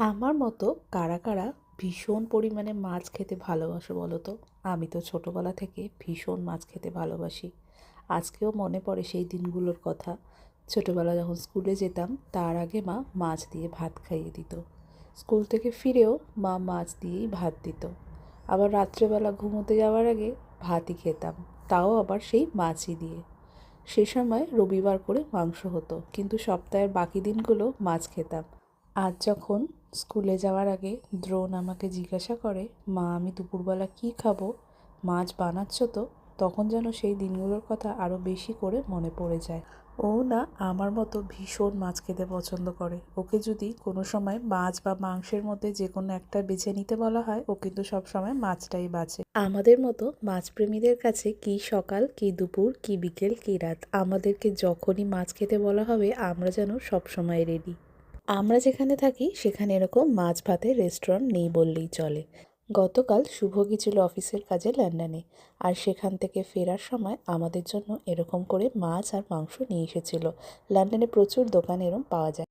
আমার মতো কারা কারা ভীষণ পরিমাণে মাছ খেতে ভালোবাসো বলো তো? আমি তো ছোটোবেলা থেকে ভীষণ মাছ খেতে ভালোবাসি। আজকেও মনে পড়ে সেই দিনগুলোর কথা। ছোটোবেলা যখন স্কুলে যেতাম তার আগে মা মাছ দিয়ে ভাত খাইয়ে দিত। স্কুল থেকে ফিরেও মা মাছ দিয়েই ভাত দিত। আবার রাত্রেবেলা ঘুমোতে যাওয়ার আগে ভাতই খেতাম, তাও আবার সেই মাছই দিয়ে। সে সময় রবিবার করে মাংস হতো, কিন্তু সপ্তাহের বাকি দিনগুলো মাছ খেতাম। আজ যখন স্কুলে যাওয়ার আগে দ্রোণ আমাকে জিজ্ঞাসা করে, মা আমি দুপুরবেলা কী খাবো, মাছ বানাচ্ছ তো? তখন যেন সেই দিনগুলোর কথা আরও বেশি করে মনে পড়ে যায়। ও না আমার মতো ভীষণ মাছ খেতে পছন্দ করে। ওকে যদি কোনো সময় মাছ বা মাংসের মধ্যে যে কোনো একটা বেছে নিতে বলা হয়, ও কিন্তু সব সময় মাছটাই বাছে। আমাদের মতো মাছপ্রেমীদের কাছে কী সকাল, কী দুপুর, কী বিকেল, কী রাত, আমাদেরকে যখনই মাছ খেতে বলা হবে আমরা যেন সব সময় রেডি। আমরা যেখানে থাকি সেখানে এরকম মাছ ভাতের রেস্টুরেন্ট নেই বললেই চলে। গতকাল শুভ গিয়েছিল অফিসের কাজে লন্ডনে, আর সেখান থেকে ফেরার সময় আমাদের জন্য এরকম করে মাছ আর মাংস নিয়ে এসেছিল। লন্ডনে প্রচুর দোকান এরম পাওয়া যায়।